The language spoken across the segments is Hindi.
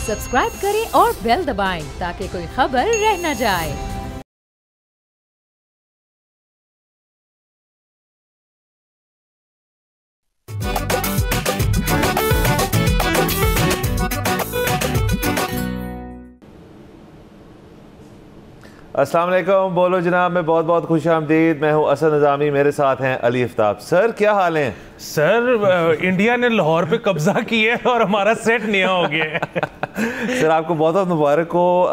सब्सक्राइब करें और बेल दबाएं ताकि कोई खबर रह न जाए। अस्सलाम वालेकुम, बोलो जनाब में बहुत बहुत खुश आमदीद। मैं हूँ असद निज़ामी, मेरे साथ हैं अली आफ्ताब। सर क्या हाल हैं? सर इंडिया ने लाहौर पे कब्जा किया है और हमारा सेट नया हो गया है। सर आपको बहुत बहुत मुबारक हो,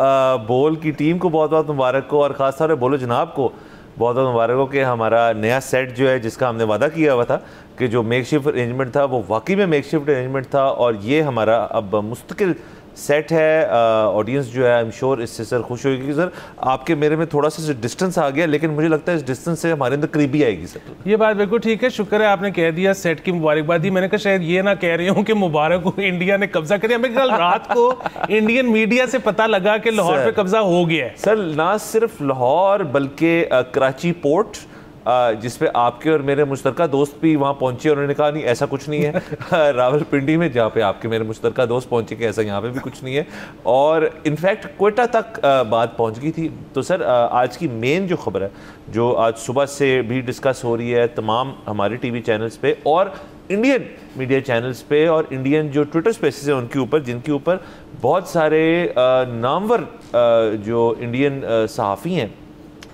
बोल की टीम को बहुत बहुत मुबारक हो और ख़ास तौर पर बोलो जनाब को बहुत बहुत मुबारक हो कि हमारा नया सेट जो है जिसका हमने वादा किया हुआ था कि जो मेक शिफ्ट अरेंजमेंट था वो वाकई में मेक शिफ्ट अरेंजमेंट था और ये हमारा अब मुस्तकिल सेट है। ऑडियंस जो है आई एम श्योर इससे सर खुश होगी। सर आपके मेरे में थोड़ा सा डिस्टेंस आ गया, लेकिन मुझे लगता है इस डिस्टेंस से हमारे अंदर करीबी आएगी सर। ये बात बिल्कुल ठीक है, शुक्र है आपने कह दिया सेट की मुबारकबादी। मैंने कहा शायद ये ना कह रही हूँ कि मुबारक हो इंडिया ने कब्जा कर दिया। हमें कल रात को इंडियन मीडिया से पता लगा कि लाहौर पे कब्जा हो गया है। सर ना सिर्फ लाहौर बल्कि कराची पोर्ट जिसपे आपके और मेरे मुश्तरका दोस्त भी वहाँ पहुँचे, उन्होंने कहा नहीं ऐसा कुछ नहीं है। रावलपिंडी में जहाँ पे आपके मेरे मुश्तरका दोस्त पहुँचे कि ऐसा यहाँ पे भी कुछ नहीं है, और इनफैक्ट क्वेटा तक बात पहुँच गई थी। तो सर आज की मेन जो खबर है जो आज सुबह से भी डिस्कस हो रही है तमाम हमारे टीवी चैनल्स पे और इंडियन मीडिया चैनल्स पे और इंडियन जो ट्विटर स्पेसेस हैं उनके ऊपर, जिनके ऊपर बहुत सारे नामवर जो इंडियन सहाफ़ी हैं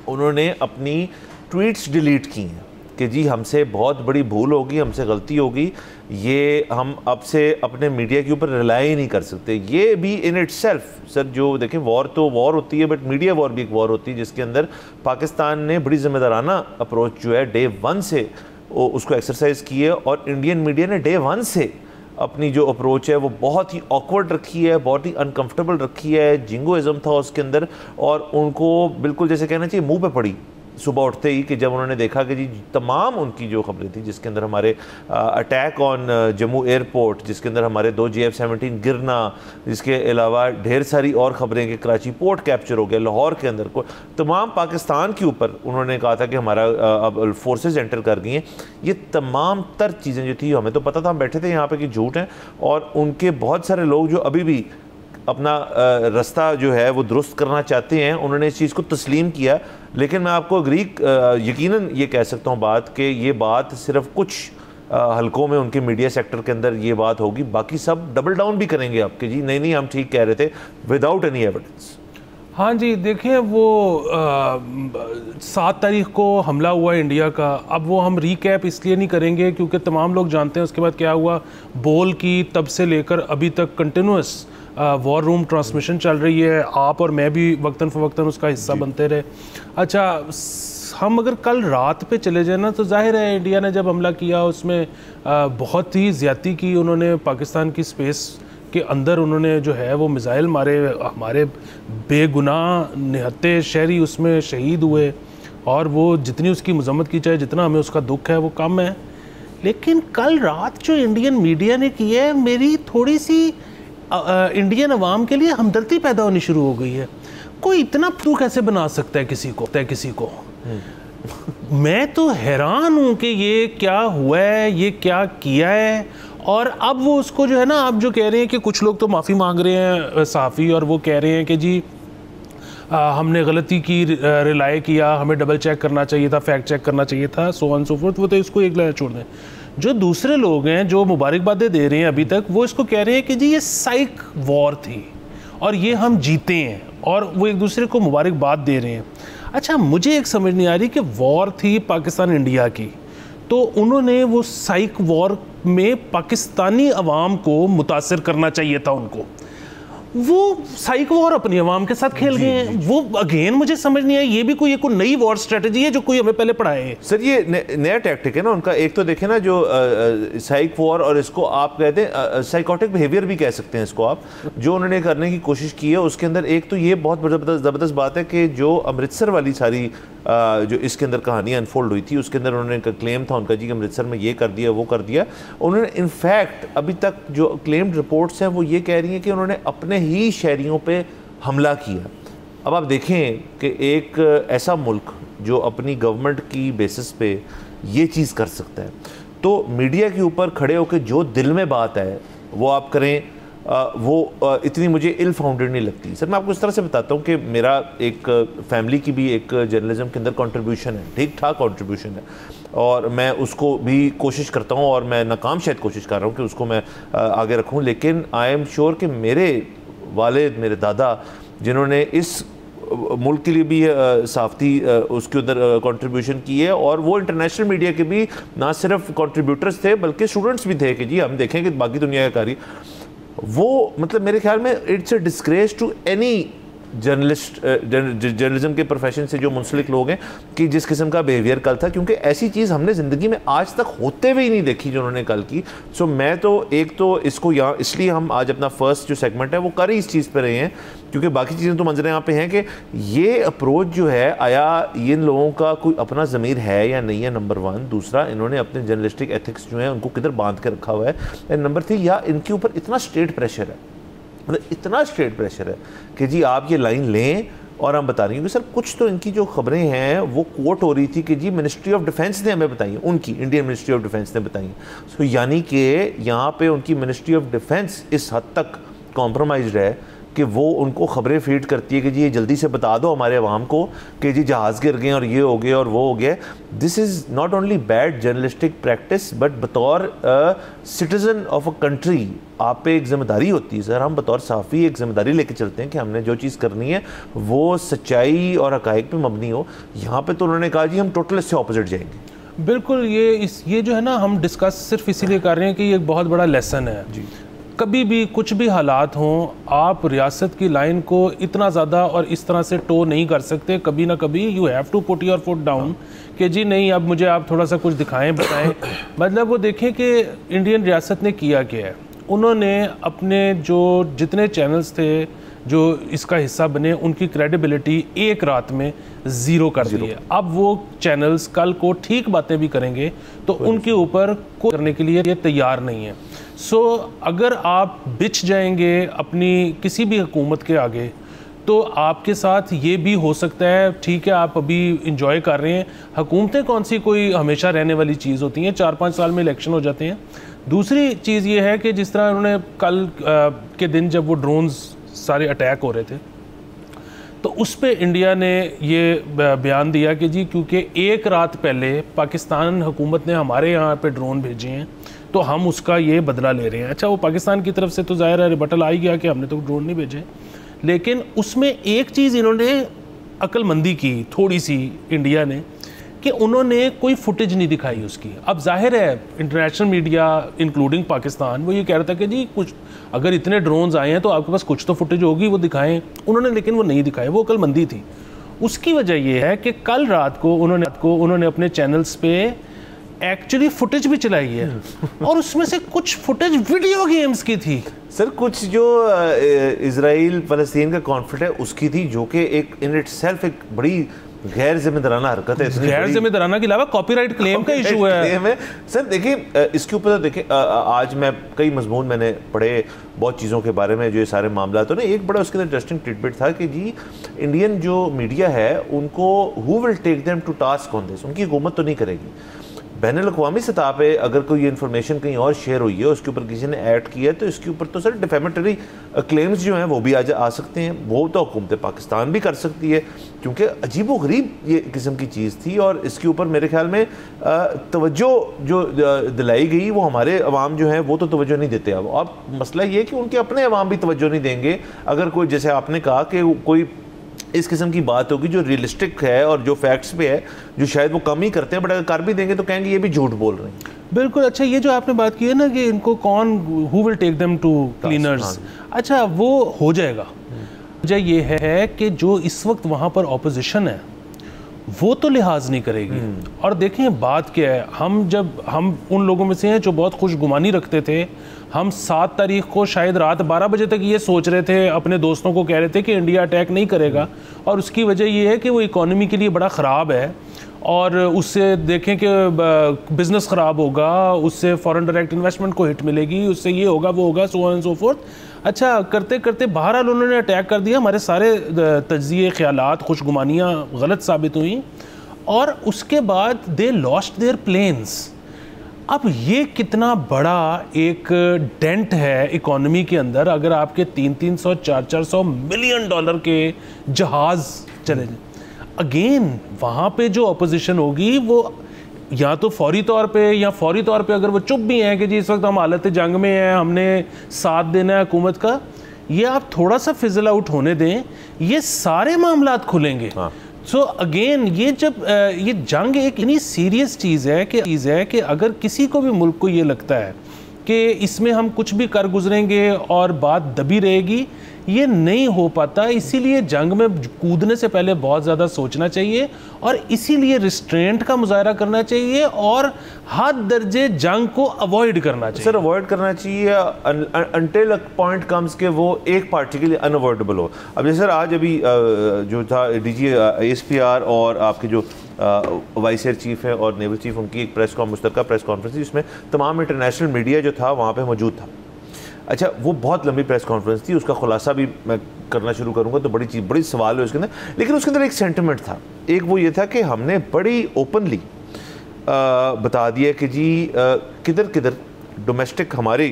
उन्होंने अपनी ट्वीट्स डिलीट की हैं कि जी हमसे बहुत बड़ी भूल होगी, हमसे गलती होगी, ये हम अब से अपने मीडिया के ऊपर रिलाई ही नहीं कर सकते। ये भी इन इटसेल्फ सर जो देखें वॉर तो वॉर होती है, बट मीडिया वॉर भी एक वॉर होती है जिसके अंदर पाकिस्तान ने बड़ी ज़िम्मेदाराना अप्रोच जो है डे वन से उसको एक्सरसाइज की है और इंडियन मीडिया ने डे वन से अपनी जो अप्रोच है वो बहुत ही ऑकवर्ड रखी है, बहुत ही अनकम्फर्टेबल रखी है। जिंगोइज़म था उसके अंदर और उनको बिल्कुल जैसे कहना चाहिए मुँह पे पड़ी सुबह उठते ही कि जब उन्होंने देखा कि जी तमाम उनकी जो खबरें थी जिसके अंदर हमारे अटैक ऑन जम्मू एयरपोर्ट, जिसके अंदर हमारे 2 JF-17 गिरना, जिसके अलावा ढेर सारी और खबरें कि कराची पोर्ट कैप्चर हो गया, लाहौर के अंदर को तमाम पाकिस्तान के ऊपर उन्होंने कहा था कि हमारा अब फोर्सेस एंटर कर गई हैं। ये तमाम तर चीज़ें जो थी हमें तो पता था, हम बैठे थे यहाँ पर कि झूठ हैं और उनके बहुत सारे लोग जो अभी भी अपना रास्ता जो है वो दुरुस्त करना चाहते हैं उन्होंने इस चीज़ को तस्लीम किया। लेकिन मैं आपको यकीनन ये कह सकता हूँ बात कि ये बात सिर्फ कुछ हलकों में उनके मीडिया सेक्टर के अंदर ये बात होगी, बाकी सब डबल डाउन भी करेंगे आपके जी नहीं नहीं हम ठीक कह रहे थे विदाउट एनी एविडेंस। हाँ जी, देखिए वो 7 तारीख को हमला हुआ इंडिया का। अब वो हम रीकैप इसलिए नहीं करेंगे क्योंकि तमाम लोग जानते हैं उसके बाद क्या हुआ। बोल की तब से लेकर अभी तक कंटिन्यूस वॉर रूम ट्रांसमिशन चल रही है, आप और मैं भी वक्तन फ़वक्तन उसका हिस्सा बनते रहे। अच्छा, हम अगर कल रात पे चले जाए ना तो जाहिर है इंडिया ने जब हमला किया उसमें बहुत ही ज़्यादती की। उन्होंने पाकिस्तान की स्पेस के अंदर उन्होंने जो है वो मिसाइल मारे, हमारे बेगुनाह निहत्ते शहरी उसमें शहीद हुए और वो जितनी उसकी मजम्मत की जाए जितना हमें उसका दुख है वो कम है। लेकिन कल रात जो इंडियन मीडिया ने की है मेरी थोड़ी सी इंडियन अवाम के लिए हमदर्दी पैदा होनी शुरू हो गई है। कोई इतना तू कैसे बना सकता है किसी को मैं तो हैरान हूँ कि ये क्या हुआ है, ये क्या किया है। और अब वो उसको जो है ना, आप जो कह रहे हैं कि कुछ लोग तो माफ़ी मांग रहे हैं सहाफ़ी और वो कह रहे हैं कि जी हमने गलती की, रिलाई किया, हमें डबल चेक करना चाहिए था, फैक्ट चेक करना चाहिए था, सो ऑन सो फोर्थ। वो तो इसको एक लाइन छोड़ दें। जो दूसरे लोग हैं जो मुबारकबादें दे रहे हैं अभी तक, वो इसको कह रहे हैं कि जी ये साइक वॉर थी और ये हम जीते हैं, और वो एक दूसरे को मुबारकबाद दे रहे हैं। अच्छा, मुझे एक समझ नहीं आ रही कि वॉर थी पाकिस्तान इंडिया की, तो उन्होंने वो साइक वॉर में पाकिस्तानी अवाम को मुतासिर करना चाहिए था उनको। वो साइक वॉर अपनी अवाम के साथ खेल गए हैं। वो अगेन मुझे समझ नहीं आया, ये भी कोई नई वॉर स्ट्रेटजी है जो कोई हमें पहले पढ़ाए। सर ये नया टैक्टिक है ना उनका। एक तो देखें ना जो साइक वॉर, और इसको आप कहते हैं साइकोटिक बिहेवियर भी कह सकते हैं इसको आप, जो उन्होंने करने की कोशिश की है उसके अंदर एक तो ये बहुत ज़बरदस्त बात है कि जो अमृतसर वाली सारी जो इसके अंदर कहानी अनफोल्ड हुई थी उसके अंदर उन्होंने क्लेम था उनका जी कि अमृतसर में ये कर दिया वो कर दिया। उन्होंने इनफैक्ट अभी तक जो क्लेम्ड रिपोर्ट्स हैं वो ये कह रही हैं कि उन्होंने अपने ही शहरियों पे हमला किया। अब आप देखें कि एक ऐसा मुल्क जो अपनी गवर्नमेंट की बेसिस पे ये चीज़ कर सकता है, तो मीडिया के ऊपर खड़े होकर जो दिल में बात है वो आप करें, वो इतनी मुझे इल फाउंडेड नहीं लगती। सर मैं आपको इस तरह से बताता हूँ कि मेरा एक फैमिली की भी एक जर्नलिज्म के अंदर कंट्रीब्यूशन है, ठीक ठाक कंट्रीब्यूशन है, और मैं उसको भी कोशिश करता हूँ, और मैं नाकाम शायद कोशिश कर रहा हूँ कि उसको मैं आगे रखूँ, लेकिन आई एम श्योर कि मेरे वालिद, मेरे दादा, जिन्होंने इस मुल्क के लिए भी साफ़ी उसके अंदर कंट्रीब्यूशन की है, और वो इंटरनेशनल मीडिया के भी ना सिर्फ कंट्रीब्यूटर्स थे बल्कि स्टूडेंट्स भी थे कि जी हम देखें कि बाकी दुनिया का कार्य, वो मतलब मेरे ख्याल में it's a disgrace to any journalism के प्रोफेशन से जो मुंसलिक लोग हैं कि जिस किस्म का बिहेवियर कल था, क्योंकि ऐसी चीज़ हमने ज़िंदगी में आज तक होते हुए ही नहीं देखी जो उन्होंने कल की। सो मैं तो एक तो इसको यहाँ इसलिए हम आज अपना फर्स्ट जो सेगमेंट है वो कर ही इस चीज़ पर रहे हैं, क्योंकि बाकी चीज़ें तो मंजर यहाँ पे हैं कि ये अप्रोच जो है, आया इन लोगों का कोई अपना ज़मीर है या नहीं है, नंबर वन। दूसरा, इन्होंने अपने जर्नलिस्टिक एथिक्स जो हैं उनको किधर बांध के रखा हुआ है, एंड नंबर थ्री, या इनके ऊपर इतना स्टेट प्रेशर है, मतलब इतना स्टेट प्रेशर है कि जी आप ये लाइन लें और हम बता रही हूँ कि सर कुछ तो इनकी जो खबरें हैं वो कोट हो रही थी कि जी मिनिस्ट्री ऑफ डिफेंस ने हमें बताई, उनकी इंडियन मिनिस्ट्री ऑफ डिफेंस ने बताई। सो यानी कि यहाँ पे उनकी मिनिस्ट्री ऑफ डिफेंस इस हद तक कॉम्प्रोमाइज्ड है कि वो उनको खबरें फीड करती है कि जी ये जल्दी से बता दो हमारे अवाम को कि जी जहाज़ गिर गए और ये हो गया और वो हो गया। This is not only bad journalistic practice, but बतौर सिटीज़न ऑफ अ कंट्री आप पे एक जिम्मेदारी होती है सर। हम बतौर साफ़ी एक जिम्मेदारी लेके चलते हैं कि हमने जो चीज़ करनी है वो सच्चाई और हक़ाइक़ पे मबनी हो। यहाँ पे तो उन्होंने कहा जी हम टोटल इससे ऑपोजिट जाएंगे। बिल्कुल, ये जो है ना हम डिस्कस सिर्फ इसीलिए कर रहे हैं कि ये एक बहुत बड़ा लेसन है जी। कभी भी कुछ भी हालात हों, आप रियासत की लाइन को इतना ज़्यादा और इस तरह से टो नहीं कर सकते। कभी ना कभी you have to put your foot down कि जी नहीं, अब मुझे आप थोड़ा सा कुछ दिखाएं, बताएं। मतलब वो देखें कि इंडियन रियासत ने किया क्या है। उन्होंने अपने जो जितने चैनल्स थे जो इसका हिस्सा बने, उनकी क्रेडिबिलिटी एक रात में ज़ीरो कर दी है। अब वो चैनल्स कल को ठीक बातें भी करेंगे तो उनके ऊपर को करने के लिए ये तैयार नहीं है। सो अगर आप बिछ जाएंगे अपनी किसी भी हुकूमत के आगे तो आपके साथ ये भी हो सकता है। ठीक है, आप अभी इंजॉय कर रहे हैं, हुकूमतें कौन सी कोई हमेशा रहने वाली चीज़ होती हैं, 4-5 साल में इलेक्शन हो जाते हैं। दूसरी चीज़ ये है कि जिस तरह उन्होंने कल के दिन जब वो ड्रोन्स सारे अटैक हो रहे थे तो उस पे इंडिया ने ये बयान दिया कि जी क्योंकि एक रात पहले पाकिस्तान हुकूमत ने हमारे यहाँ पे ड्रोन भेजे हैं तो हम उसका ये बदला ले रहे हैं। अच्छा, वो पाकिस्तान की तरफ से तो ज़ाहिर है रिबटल आ ही गया कि हमने तो ड्रोन नहीं भेजे, लेकिन उसमें एक चीज़ इन्होंने अक्लमंदी की थोड़ी सी इंडिया ने कि उन्होंने कोई फुटेज नहीं दिखाई उसकी। अब जाहिर है इंटरनेशनल मीडिया इंक्लूडिंग पाकिस्तान वो ये कह रहा था कि जी कुछ अगर इतने ड्रोन्स आए हैं तो आपके पास कुछ तो फुटेज होगी, वो दिखाएं। उन्होंने लेकिन वो नहीं दिखाए, वो अक्लमंदी थी। उसकी वजह ये है कि कल रात को उन्होंने अपने चैनल्स पे एक्चुअली फुटेज भी चलाई है और उसमें से कुछ फुटेज वीडियो गेम्स की थी सर। कुछ जो इजराइल फलस्तीन का कॉन्फ्लिक्ट है उसकी थी, जो कि एक इन इटसेल्फ एक बड़ी गैर जिम्मेदाराना हरकत है। गैर जिम्मेदाराना के अलावा कॉपीराइट क्लेम का इशू है सर। देखिए इसके ऊपर तो देखिए आज मैं कई मजमून मैंने पढ़े बहुत चीज़ों के बारे में जो ये सारे मामला तो ना, एक बड़ा उसके अंदर इंटरेस्टिंग टिडबिट था कि जी इंडियन जो मीडिया है उनको who will take them to task on this, उनकी हुकूमत तो नहीं करेगी। बैनुल-अक़वामी सतह पे अगर कोई इन्फॉर्मेशन कहीं और शेयर हुई है, उसके ऊपर किसी ने ऐड किया है तो इसके ऊपर तो सर डिफेमेटरी क्लेम्स जो हैं वो भी आ सकते हैं। वो तो हुकूमत पाकिस्तान भी कर सकती है, क्योंकि अजीबोगरीब ये किस्म की चीज़ थी और इसके ऊपर मेरे ख्याल में तवज्जो जो दिलाई गई वो हमारे अवाम जो हैं वो तो तवज्जो नहीं देते। अब मसला ये है कि उनके अपने अवाम भी तवज्जो नहीं देंगे। अगर कोई, जैसे आपने कहा कि कोई इस किस्म की बात होगी जो रियलिस्टिक है और जो फैक्ट्स पे है, जो शायद वो कम ही करते हैं, बट अगर कर भी देंगे तो कहेंगे ये भी झूठ बोल रहे हैं। बिल्कुल। अच्छा, ये जो आपने बात की है ना कि इनको कौन who will take them to cleaners, अच्छा वो हो जाएगा। वजह ये है कि जो इस वक्त वहाँ पर ऑपोजिशन है वो तो लिहाज नहीं करेगी। और देखें बात क्या है, हम उन लोगों में से हैं जो बहुत खुशगुमानी रखते थे। हम 7 तारीख को शायद रात 12 बजे तक ये सोच रहे थे, अपने दोस्तों को कह रहे थे कि इंडिया अटैक नहीं करेगा, और उसकी वजह ये है कि वो इकॉनमी के लिए बड़ा ख़राब है और उससे देखें कि बिज़नेस ख़राब होगा, उससे फॉरेन डायरेक्ट इन्वेस्टमेंट को हिट मिलेगी, उससे ये होगा वो होगा, so on and so fourth. अच्छा, करते करते बहरहाल उन्होंने अटैक कर दिया, हमारे सारे तज्ज़िये, ख्यालात, खुशगुमानियाँ गलत साबित हुई और उसके बाद दे लॉस्ट देयर प्लेन्स। अब ये कितना बड़ा एक डेंट है इकोनॉमी के अंदर, अगर आपके 300 400 मिलियन डॉलर के जहाज चले जाए। अगेन वहाँ पे जो अपोजिशन होगी वो या तो फौरी तौर पे अगर वो चुप भी हैं कि जी इस वक्त हम हालत जंग में हैं, हमने साथ देना है हुकूमत का, ये आप थोड़ा सा फिजल आउट होने दें, ये सारे मामलात खुलेंगे। सो अगेन ये जब ये जंग एक इतनी सीरियस चीज़ है कि अगर किसी को भी मुल्क को ये लगता है कि इसमें हम कुछ भी कर गुजरेंगे और बात दबी रहेगी, ये नहीं हो पाता। इसीलिए जंग में कूदने से पहले बहुत ज़्यादा सोचना चाहिए और इसीलिए रिस्ट्रेंट का मुजाहरा करना चाहिए और हद दर्जे जंग को अवॉइड करना चाहिए। सर अवॉइड करना चाहिए अनटिल अ पॉइंट कम्स के वो एक पार्टी के लिए अनअवॉइडेबल हो। अब जैसे सर आज अभी जो था डीजी ASPR और आपके जो वाइस एयर चीफ है और नेवल चीफ, उनकी एक मुश्तरका प्रेस कॉन्फ्रेंस थी जिसमें तमाम इंटरनेशनल मीडिया जो था वहाँ पे मौजूद था। अच्छा, वो बहुत लंबी प्रेस कॉन्फ्रेंस थी, उसका खुलासा भी मैं करना शुरू करूँगा तो बड़ी सवाल है उसके अंदर, लेकिन उसके अंदर एक सेंटिमेंट था। एक वो ये था कि हमने बड़ी ओपनली बता दिया कि जी किधर डोमेस्टिक हमारी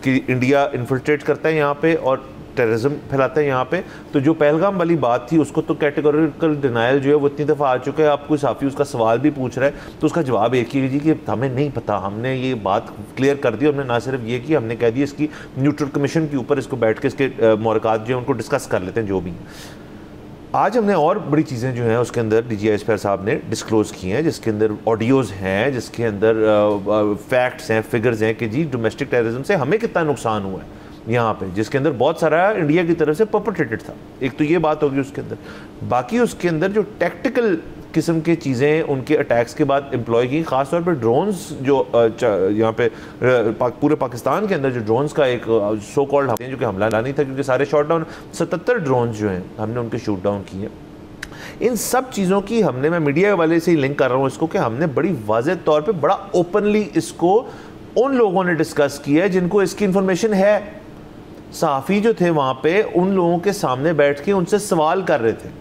कि इंडिया इन्फिल्ट्रेट करता है यहाँ पे और टेररिज्म फैलाता है यहाँ पे। तो जो पहलगाम वाली बात थी उसको तो कैटेगोरिकल डिनायल जो है वो इतनी दफ़ा आ चुका है। आप कोई साफ़ी उसका सवाल भी पूछ रहा है तो उसका जवाब एक ही है जी कि हमें नहीं पता, हमने ये बात क्लियर कर दी। हमने ना सिर्फ ये कि हमने कह दिया इसकी न्यूट्रल कमीशन के ऊपर इसको बैठ के इसके मुराकात जो है उनको डिस्कस कर लेते हैं जो भी। आज हमने और बड़ी चीज़ें जो हैं उसके अंदर DG ASPR साहब ने डिस्क्लोज़ की हैं, जिसके अंदर ऑडियोज़ हैं, जिसके अंदर फैक्ट्स हैं, फिगर्स हैं कि जी डोमेस्टिक टेररिज्म से हमें कितना नुकसान हुआ है यहाँ पे, जिसके अंदर बहुत सारा इंडिया की तरफ से परपेट्रेटेड था। एक तो ये बात होगी उसके अंदर। बाकी उसके अंदर जो टैक्टिकल किस्म की चीज़ें उनके अटैक्स के बाद एम्प्लॉय की, ख़ासतौर पर ड्रोन्स जो यहाँ पे पूरे पाकिस्तान के अंदर जो ड्रोन्स का एक सो कॉल्ड जो कि हमला नहीं था क्योंकि सारे शॉट डाउन 77 ड्रोन्स जो हैं हमने उनके शूट डाउन किए। इन सब चीज़ों की हमने, मैं मीडिया वाले से ही लिंक कर रहा हूँ इसको, कि हमने बड़ी वाज़ेह तौर पर बड़ा ओपनली इसको उन लोगों ने डिस्कस किया है जिनको इसकी इंफॉर्मेशन है। सहाफ़ी जो थे वहाँ पे उन लोगों के सामने बैठ के उनसे सवाल कर रहे थे।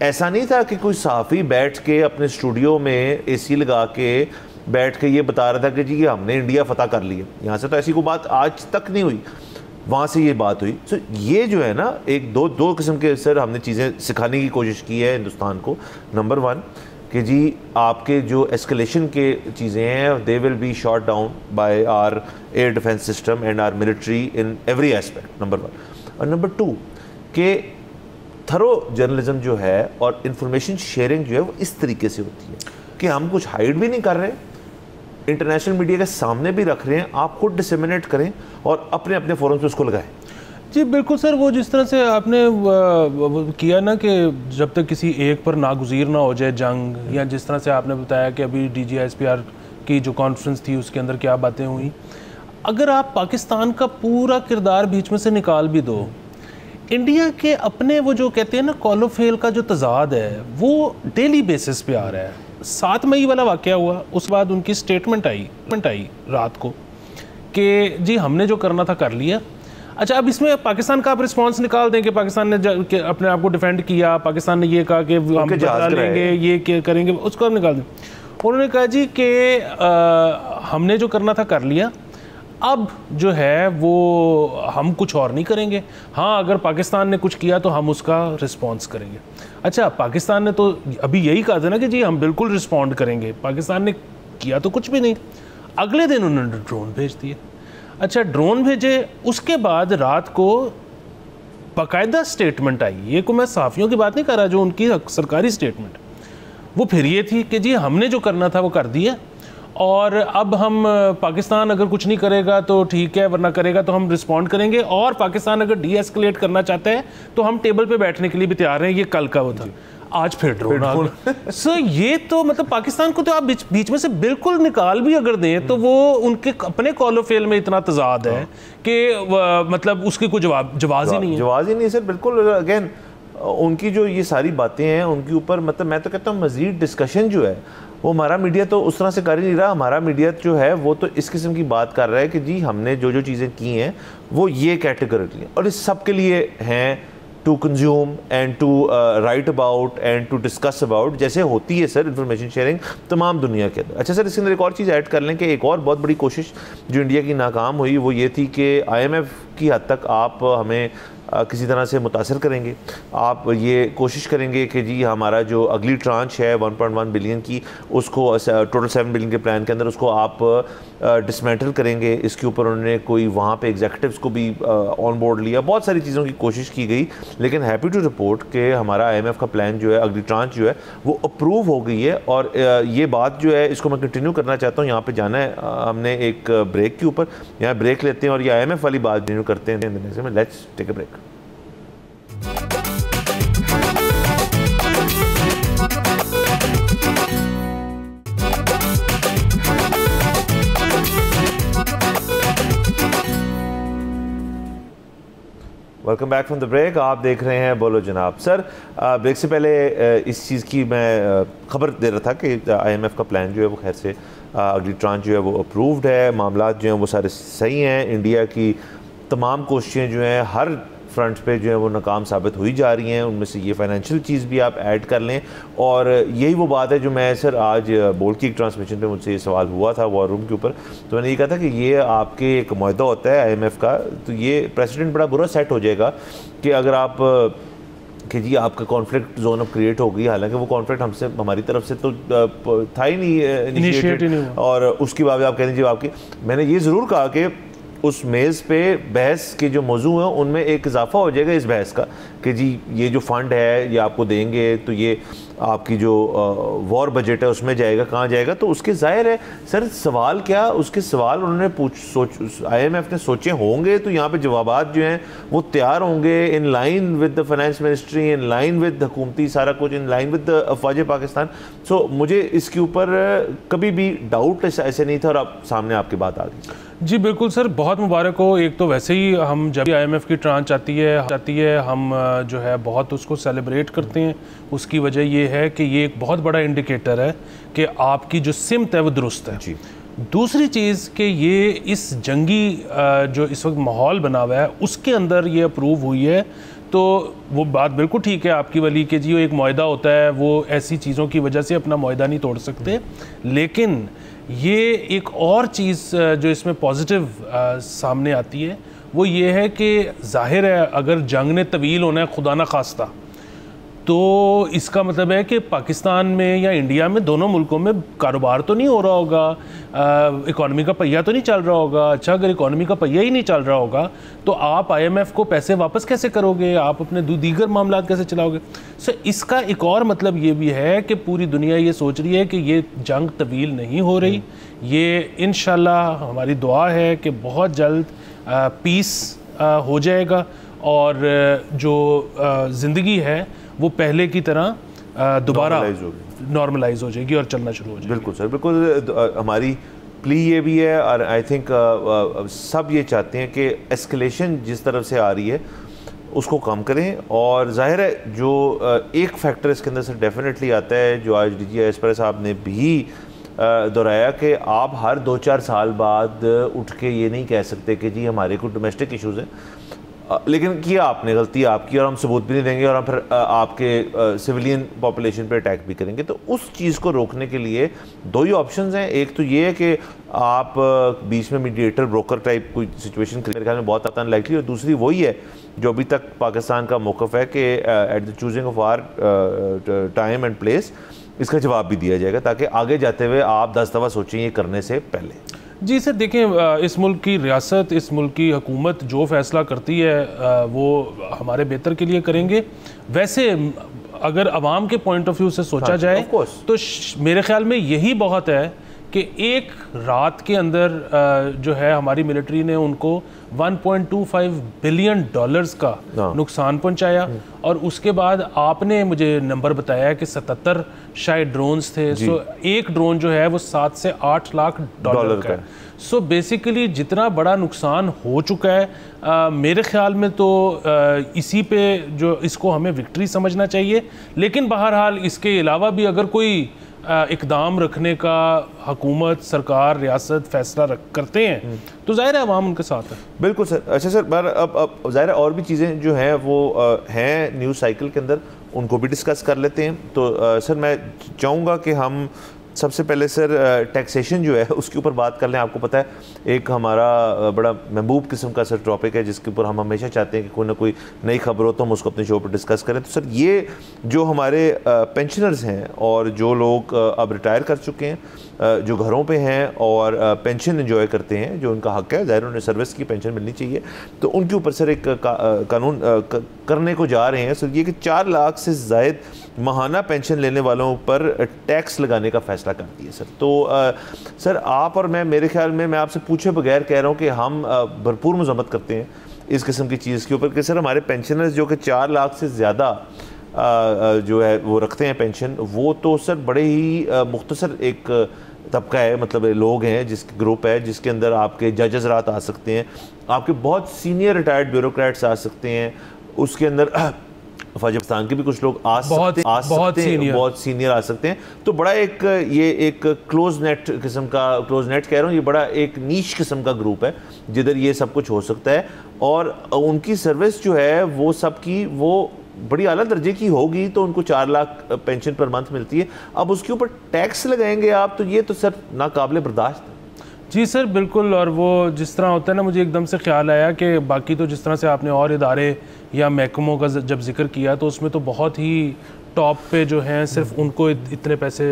ऐसा नहीं था कि कोई सहाफ़ी बैठ के अपने स्टूडियो में AC लगा के बैठ के ये बता रहा था कि जी हमने इंडिया फ़तह कर लिया। यहाँ से तो ऐसी कोई बात आज तक नहीं हुई, वहाँ से ये बात हुई। सो ये जो है ना एक दो किस्म के सर हमने चीज़ें सिखाने की कोशिश की है हिंदुस्तान को। नंबर 1 कि जी आपके जो एस्केलेशन के चीज़ें हैं they will be shot down by our air defence system and our military in every aspect, number 1। और नंबर 2 कि थरो जर्नलिज्म जो है और इंफॉर्मेशन शेयरिंग जो है वो इस तरीके से होती है कि हम कुछ हाइड भी नहीं कर रहे, इंटरनेशनल मीडिया के सामने भी रख रहे हैं, आप खुद डिसेमिनेट करें और अपने अपने फोरम पे उसको लगाएं। जी बिल्कुल सर, वो जिस तरह से आपने किया ना कि जब तक किसी एक पर नागुज़ीर ना हो जाए जंग, या जिस तरह से आपने बताया कि अभी DG ASPR की जो कॉन्फ्रेंस थी उसके अंदर क्या बातें हुई, अगर आप पाकिस्तान का पूरा किरदार बीच में से निकाल भी दो, इंडिया के अपने वो जो कहते हैं ना कॉलो फेल का जो तजाद है वो डेली बेसिस पे आ रहा है। 7 मई वाला वाक़या हुआ, उस बाद उनकी स्टेटमेंट आई रात को कि जी हमने जो करना था कर लिया। अच्छा, अब इसमें पाकिस्तान का आप रिस्पांस निकाल दें कि पाकिस्तान ने अपने आप को डिफेंड किया, पाकिस्तान ने ये कहा कि हम बदला लेंगे, ये करेंगे, उसको आप निकाल दें। उन्होंने कहा जी कि हमने जो करना था कर लिया, अब जो है वो हम कुछ और नहीं करेंगे। हाँ, अगर पाकिस्तान ने कुछ किया तो हम उसका रिस्पांस करेंगे। अच्छा, पाकिस्तान ने तो अभी यही कहा था ना कि जी हम बिल्कुल रिस्पॉन्ड करेंगे, पाकिस्तान ने किया तो कुछ भी नहीं। अगले दिन उन्होंने ड्रोन भेज दिए। अच्छा, ड्रोन भेजे, उसके बाद रात को बाकायदा स्टेटमेंट आई। ये को मैं सहाफ़ियों की बात नहीं कर रहा, जो उनकी सरकारी स्टेटमेंट, वो फिर ये थी कि जी हमने जो करना था वो कर दिया और अब हम पाकिस्तान अगर कुछ नहीं करेगा तो ठीक है, वरना करेगा तो हम रिस्पॉन्ड करेंगे, और पाकिस्तान अगर डी-एस्केलेट करना चाहता है तो हम टेबल पे बैठने के लिए भी तैयार हैं। ये कल का वो था, आज फिर ड्रोन आ गया। सो ये तो मतलब पाकिस्तान को तो आप बीच में से बिल्कुल निकाल भी अगर दें तो वो उनके अपने कॉलो फेल में इतना तजाद है कि मतलब उसकी कोई जवाब ही नहीं है। सर बिल्कुल। अगेन उनकी जो ये सारी बातें हैं उनके ऊपर मतलब मैं तो कहता हूँ मजीद डिस्कशन जो है वो हमारा मीडिया तो उस तरह से कर ही नहीं रहा। हमारा मीडिया जो है वो तो इस किस्म की बात कर रहा है कि जी हमने जो जो चीज़ें की हैं वो ये कैटेगरी और इस सब के लिए हैं to consume and to write about and to discuss about, जैसे होती है सर इंफॉर्मेशन शेयरिंग तमाम दुनिया के अंदर। अच्छा सर, इसके अंदर एक और चीज़ ऐड कर लें कि एक और बहुत बड़ी कोशिश जो इंडिया की नाकाम हुई वो ये थी कि IMF की हद तक आप हमें किसी तरह से मुतासर करेंगे। आप ये कोशिश करेंगे कि जी हमारा जो अगली ट्रांच है 1.1 बिलियन की, उसको टोटल 7 बिलियन के प्लान के अंदर उसको आप डिसमेंटल करेंगे। इसके ऊपर उन्होंने कोई वहाँ पे एग्जीक्यूटिव्स को भी ऑन बोर्ड लिया, बहुत सारी चीज़ों की कोशिश की गई, लेकिन हैप्पी टू रिपोर्ट कि हमारा IMF का प्लान जो है, अगली ट्रांच जो है वो अप्रूव हो गई है। और ये बात जो है इसको मैं कंटिन्यू करना चाहता हूँ। यहाँ पर जाना है हमने एक ब्रेक के ऊपर, यहाँ ब्रेक लेते हैं और ये IMF वाली बात कंटिन्यू करते हैं। Let's take a break. Welcome back from the break. आप देख रहे हैं बोलो जनाब। सर, ब्रेक से पहले इस चीज़ की मैं खबर दे रहा था कि IMF का प्लान जो है वो खैर से अगली ट्रांच जो है वो अप्रूव्ड है। मामला जो हैं वो सारे सही हैं। इंडिया की तमाम कोशिशें जो हैं हर फ्रंट पे जो है वो नाकाम साबित हुई जा रही हैं। उनमें से ये फाइनेंशियल चीज़ भी आप ऐड कर लें। और यही वो बात है जो मैं सर आज बोर्ड की एक ट्रांसमिशन पे मुझसे ये सवाल हुआ था वॉर रूम के ऊपर, तो मैंने ये कहा था कि ये आपके एक मुआहदा होता है IMF का, तो ये प्रेसिडेंट बड़ा बुरा सेट हो जाएगा कि अगर आप कि जी आपका कॉन्फ्लिक्ट जोन अब क्रिएट हो गई। हालांकि वो कॉन्फ्लिक्ट हमसे हमारी तरफ से तो था ही नहीं इनिशिएटेड, और उसके बाद आप कह दीजिए आपकी, मैंने ये ज़रूर कहा कि उस मेज़ पे बहस के जो मौजू हैं उनमें एक इजाफा हो जाएगा इस बहस का कि जी ये जो फंड है ये आपको देंगे तो ये आपकी जो वॉर बजट है उसमें जाएगा, कहाँ जाएगा। तो उसके ज़ाहिर है सर सवाल क्या, उसके सवाल उन्होंने IMF ने सोचे होंगे, तो यहाँ पे जवाबात जो हैं वो तैयार होंगे in line with the finance ministry, in line with हुकूमती सारा कुछ, इन लाइन विद द अफवाज पाकिस्तान। सो मुझे इसके ऊपर कभी भी डाउट ऐसे नहीं था और अब सामने आपकी बात आ गई। जी बिल्कुल सर, बहुत मुबारक हो। एक तो वैसे ही हम जब भी IMF की ट्रांच आती है हम जो है बहुत उसको सेलिब्रेट करते हैं। उसकी वजह ये है कि ये एक बहुत बड़ा इंडिकेटर है कि आपकी जो सिमत है वो दुरुस्त है। जी। दूसरी चीज़ कि ये इस जंगी जो इस वक्त माहौल बना हुआ है उसके अंदर ये अप्रूव हुई है, तो वो बात बिल्कुल ठीक है आपकी वाली कि जी वो एक मुआहदा होता है, वो ऐसी चीज़ों की वजह से अपना मुआहदा नहीं तोड़ सकते। लेकिन ये एक और चीज़ जो इसमें पॉजिटिव सामने आती है वो ये है कि जाहिर है अगर जंग ने तवील होना है खुदा ना खास्ता, तो इसका मतलब है कि पाकिस्तान में या इंडिया में दोनों मुल्कों में कारोबार तो नहीं हो रहा होगा, इकॉनमी का पहिया तो नहीं चल रहा होगा। अच्छा, अगर इकॉनमी का पहिया ही नहीं चल रहा होगा तो आप IMF को पैसे वापस कैसे करोगे, आप अपने दीगर मामला कैसे चलाओगे। सो इसका एक और मतलब ये भी है कि पूरी दुनिया ये सोच रही है कि ये जंग तवील नहीं हो रही, ये इंशाल्लाह हमारी दुआ है कि बहुत जल्द पीस हो जाएगा और जो ज़िंदगी है वो पहले की तरह दोबारा नॉर्मलाइज हो जाएगी और चलना शुरू हो जाएगी। बिल्कुल सर, बिल्कुल हमारी प्ली ये भी है और आई थिंक सब ये चाहते हैं कि एस्केलेशन जिस तरफ से आ रही है उसको कम करें। और जाहिर है जो एक फैक्टर इसके अंदर से डेफिनेटली आता है जो आज DG एसपर साहब ने भी दोहराया कि आप हर 2-4 साल बाद उठ के ये नहीं कह सकते कि जी हमारे को डोमेस्टिक इश्यूज़ हैं, लेकिन किया आपने, गलती आपकी और हम सबूत भी नहीं देंगे और हम फिर आपके सिविलियन पॉपुलेशन पे अटैक भी करेंगे। तो उस चीज़ को रोकने के लिए दो ही ऑप्शंस हैं। एक तो ये है कि आप बीच में मीडिएटर ब्रोकर टाइप कोई सिचुएशन मेरे ख्याल में बहुत अनलाइकली, और दूसरी वही है जो अभी तक पाकिस्तान का मौक़िफ़ है कि at the choosing of our time and place इसका जवाब भी दिया जाएगा, ताकि आगे जाते हुए आप 10 दफ़ा सोचें ये करने से पहले। जी सर, देखें इस मुल्क की रियासत, इस मुल्क की हुकूमत जो फ़ैसला करती है वो हमारे बेहतर के लिए करेंगे। वैसे अगर आवाम के पॉइंट ऑफ व्यू से सोचा जाए तो मेरे ख्याल में यही बहुत है कि एक रात के अंदर जो है हमारी मिलिट्री ने उनको 1.25 बिलियन डॉलर्स का नुकसान पहुंचाया, और उसके बाद आपने मुझे नंबर बताया कि 77 शायद ड्रोन्स थे। सो एक ड्रोन जो है वो 7 से 8 लाख डॉलर का है। सो बेसिकली जितना बड़ा नुकसान हो चुका है मेरे ख्याल में तो इसी पे जो इसको हमें विक्ट्री समझना चाहिए। लेकिन बहरहाल इसके अलावा भी अगर कोई इकदाम रखने का हुकूमत, सरकार, रियासत फैसला करते हैं तो जाहिर है अवाम उनके साथ है। बिल्कुल सर। अच्छा सर, अब जाहिर है और भी चीज़ें जो हैं वो हैं न्यूज़ साइकिल के अंदर, उनको भी डिस्कस कर लेते हैं। तो सर मैं चाहूँगा कि हम सबसे पहले सर टैक्सेशन जो है उसके ऊपर बात कर लें। आपको पता है एक हमारा बड़ा महबूब किस्म का सर टॉपिक है जिसके ऊपर हम हमेशा चाहते हैं कि कोई ना कोई नई खबर हो तो हम उसको अपने शो पर डिस्कस करें। तो सर ये जो हमारे पेंशनर्स हैं और जो लोग अब रिटायर कर चुके हैं, जो घरों पे हैं और पेंशन एंजॉय करते हैं, जो उनका हक है, ज़ाहिर उन्हें सर्विस की पेंशन मिलनी चाहिए, तो उनके ऊपर सर एक कानून करने को जा रहे हैं सर ये कि 4 लाख से ज़ायद माहाना पेंशन लेने वालों पर टैक्स लगाने का फ़ैसला कर दिया सर। तो सर आप और मैं, मेरे ख्याल में, मैं आपसे पूछे बगैर कह रहा हूँ कि हम भरपूर मज़म्मत करते हैं इस किस्म की चीज़ के ऊपर कि सर हमारे पेंशनर्स जो कि 4 लाख से ज़्यादा जो है वो रखते हैं पेंशन, वो तो सर बड़े ही मुख्तसर एक तबका है, मतलब लोग हैं, जिसके ग्रुप है जिसके अंदर आपके जज हज़रात आ सकते हैं, आपके बहुत सीनियर रिटायर्ड ब्यूरोक्रेट्स आ सकते हैं, उसके अंदर पाकिस्तान के भी कुछ लोग आ सकते हैं, बहुत सीनियर आ सकते हैं। तो बड़ा एक ये एक क्लोज नेट किस्म का, क्लोज नेट कह रहा हूँ, ये बड़ा एक नीश किस्म का ग्रुप है जिधर ये सब कुछ हो सकता है। और उनकी सर्विस जो है वो सबकी वो बड़ी आला दर्जे की होगी, तो उनको 4 लाख पेंशन पर मंथ मिलती है। अब उसके ऊपर टैक्स लगाएंगे आप, तो ये तो सर नाकाबिले बर्दाश्त है। जी सर बिल्कुल। और वो जिस तरह होता है ना, मुझे एकदम से ख्याल आया कि बाकी तो जिस तरह से आपने और इदारे या महकमों का जब जिक्र किया तो उसमें तो बहुत ही टॉप पे जो हैं सिर्फ उनको इतने पैसे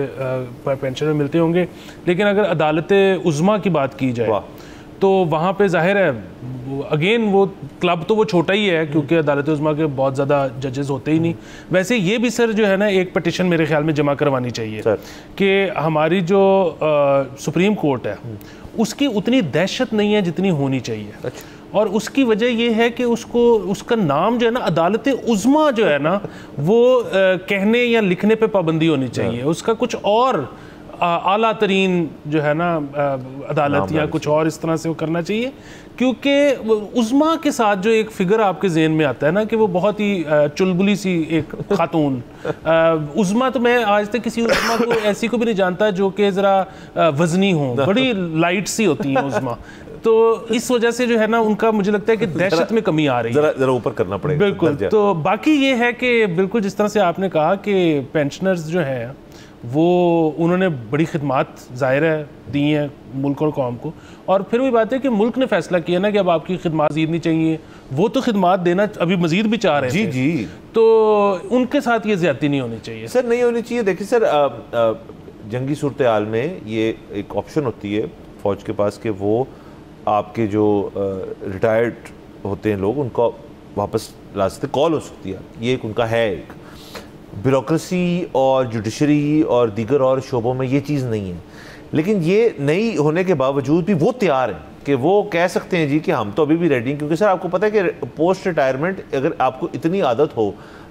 पेंशन में मिलते होंगे, लेकिन अगर अदालत उज़्मा की बात की जाए तो वहाँ पे जाहिर है अगेन वो क्लब तो वो छोटा ही है क्योंकि अदालत उज़्मा के बहुत ज़्यादा जजेस होते ही नहीं। वैसे ये भी सर जो है ना एक पटिशन मेरे ख्याल में जमा करवानी चाहिए कि हमारी जो सुप्रीम कोर्ट है उसकी उतनी दहशत नहीं है जितनी होनी चाहिए। अच्छा। और उसकी वजह ये है कि उसका नाम जो है ना अदालत उज़्मा जो है ना वो कहने या लिखने पे पाबंदी होनी चाहिए, उसका कुछ और आला तरीन जो है ना अदालत या कुछ और इस तरह से वो करना चाहिए। क्योंकि उज़्मा के साथ जो एक फिगर आपके ज़हन में आता है ना कि वो बहुत ही चुलबुली सी एक खातून, उज़्मा तो मैं आज तक किसी उज़्मा को ऐसी को भी नहीं जानता जो कि ज़रा वज़नी हो, बड़ी लाइट सी होती है उज़्मा। तो इस वजह से जो है ना उनका मुझे लगता है कि दहशत में कमी आ रही है, जरा ऊपर करना पड़ेगा। बिल्कुल। तो बाकी ये है कि बिल्कुल जिस तरह से आपने कहा कि पेंशनर्स जो हैं वो उन्होंने बड़ी खिदमत ज़ाहिर है दी हैं मुल्क और कौम को, और फिर वही बात है कि मुल्क ने फैसला किया ना कि अब आपकी खिदमत मज़ीद नहीं चाहिए, वो तो खिदमत देना अभी मज़ीद भी चाह रहे हैं। जी। तो उनके साथ ये ज़्यादती नहीं होनी चाहिए सर, नहीं होनी चाहिए। देखिए सर, जंगी सूरत हाल में ये एक ऑप्शन होती है फ़ौज के पास कि वो आपके जो रिटायर्ड होते हैं लोग उनको वापस ला सकते, कॉल हो सकती है, ये एक उनका है। एक ब्यूरोक्रेसी और जुडिशरी और दीगर और शोबों में ये चीज़ नहीं है, लेकिन ये नहीं होने के बावजूद भी वो तैयार हैं कि वो कह सकते हैं जी कि हम तो अभी भी रेडी हैं। क्योंकि सर आपको पता है कि पोस्ट रिटायरमेंट अगर आपको इतनी आदत हो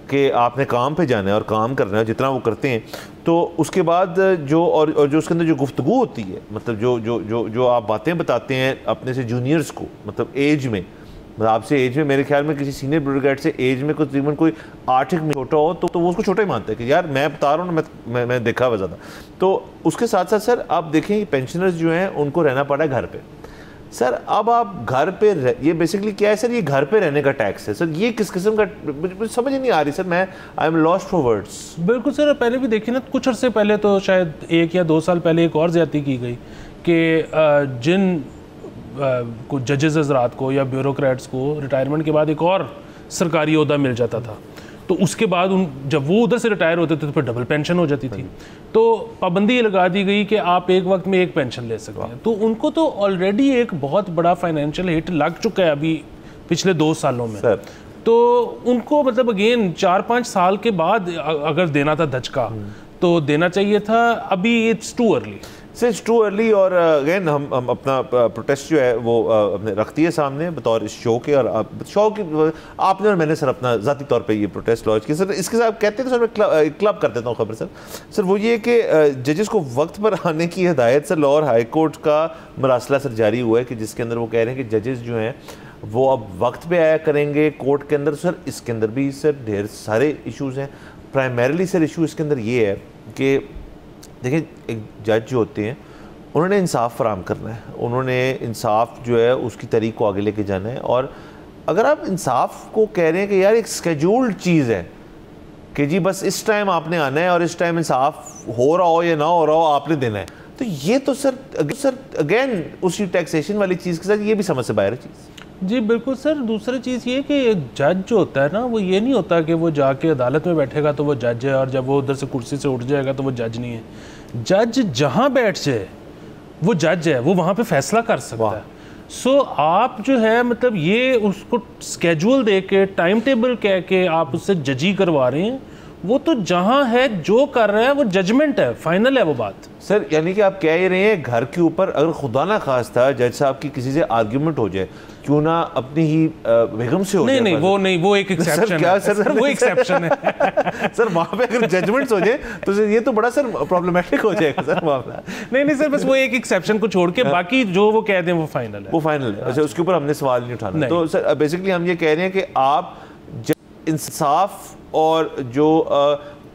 कि आपने काम पे जाना है और काम करना है जितना वो करते हैं, तो उसके बाद जो और जो उसके अंदर जो गुफ्तगू होती है, मतलब जो जो जो जो आप बातें बताते हैं अपने से जूनियर्स को, मतलब एज में, मतलब आपसे एज में, मेरे ख्याल में किसी सीनियर ब्यूरोक्रेट से एज में कुछ तकरीबन कोई 8 में छोटा हो तो वो उसको छोटा ही मानता है कि यार मैं बता रहा हूँ ना, मैं देखा हुआ ज़्यादा। तो उसके साथ साथ सर आप देखें पेंशनर्स जो हैं उनको रहना पड़ा है घर पे। सर अब आप घर पे ये बेसिकली क्या है सर, ये घर पे रहने का टैक्स है सर, ये किस किस्म का, मुझे समझ नहीं आ रही सर, मैं I am lost for words. बिल्कुल सर, पहले भी देखिए ना, कुछ अर्से पहले तो शायद 1 या 2 साल पहले एक और ज़्यादती की गई कि जिन को जजेस हज़रात को या ब्यूरोक्रेट्स को रिटायरमेंट के बाद एक और सरकारी ओहदा मिल जाता था, तो उसके बाद जब वो उधर से रिटायर होते थे तो फिर डबल पेंशन हो जाती थी। तो पाबंदी लगा दी गई कि आप एक वक्त में एक पेंशन ले सकते हैं। तो उनको तो ऑलरेडी एक बहुत बड़ा फाइनेंशियल हिट लग चुका है अभी पिछले 2 सालों में। तो उनको मतलब अगेन 4-5 साल के बाद अगर देना था धचका तो देना चाहिए था, अभी it's too early. Sir it's too early. और अगेन हम अपना प्रोटेस्ट जो है वो अपने रखती है सामने बतौर इस शो के, और शो की आपने और मैंने सर अपना ज़ाती तौर पे ये प्रोटेस्ट लॉन्च किया। सर इसके साथ कहते हैं तो सर मैं क्लब कर देता हूँ खबर सर वो ये कि जजेस को वक्त पर आने की हिदायत सर लाहौर हाई कोर्ट का मरासला सर जारी हुआ है कि जिसके अंदर वो कह रहे हैं कि जजेस जो हैं वो अब वक्त पे आया करेंगे कोर्ट के अंदर। सर इसके अंदर भी सर ढेर सारे इशूज़ हैं। प्राइमरीली सर इशू इसके अंदर ये है कि देखिए, एक जज जो होते हैं उन्होंने इंसाफ फराहम करना है, उन्होंने इंसाफ जो है उसकी तरीक़ को आगे लेके जाना है। और अगर आप इंसाफ को कह रहे हैं कि यार एक स्केड्यूल्ड चीज़ है कि जी बस इस टाइम आपने आना है और इस टाइम इंसाफ हो रहा हो या ना हो रहा हो आपने देना है, तो ये तो सर अगेन उसी टैक्सेशन वाली चीज़ के साथ ये भी समझ से बाहर है चीज़। जी बिल्कुल सर। दूसरी चीज़ ये कि एक जज जो होता है ना, वो ये नहीं होता कि वो जाके अदालत में बैठेगा तो वो जज है और जब वो उधर से कुर्सी से उठ जाएगा तो वो जज नहीं है। जज जहाँ बैठ जाए वो जज है, वो वहाँ पे फैसला कर सकता है। सो आप जो है मतलब ये उसको स्केड्यूल दे के टाइम टेबल कह के आप उससे जजी करवा रहे हैं, वो तो जहाँ है जो कर रहा है वो जजमेंट है, फाइनल है वो बात। सर यानी कि आप कह ही रहे हैं घर के ऊपर अगर खुदा ना खास्ता जज साहब की किसी से आर्ग्यूमेंट हो जाए, क्यों ना अपनी ही बेगम से हो जाए। नहीं वो एक एक्सेप्शन है सर, वो एक्सेप्शन है सर वहाँ पे अगर जजमेंट्स हो जाए तो ये तो बड़ा सर प्रॉब्लमेटिक हो जाएगा सर मामला। नहीं सर, बस वो एक एक्सेप्शन को छोड़ के बाकी जो वो कह दें वो फाइनल है, वो फाइनल है। अच्छा, उसके ऊपर हमने सवाल नहीं उठाना। तो सर बेसिकली हम ये कह रहे हैं कि आप इंसाफ और जो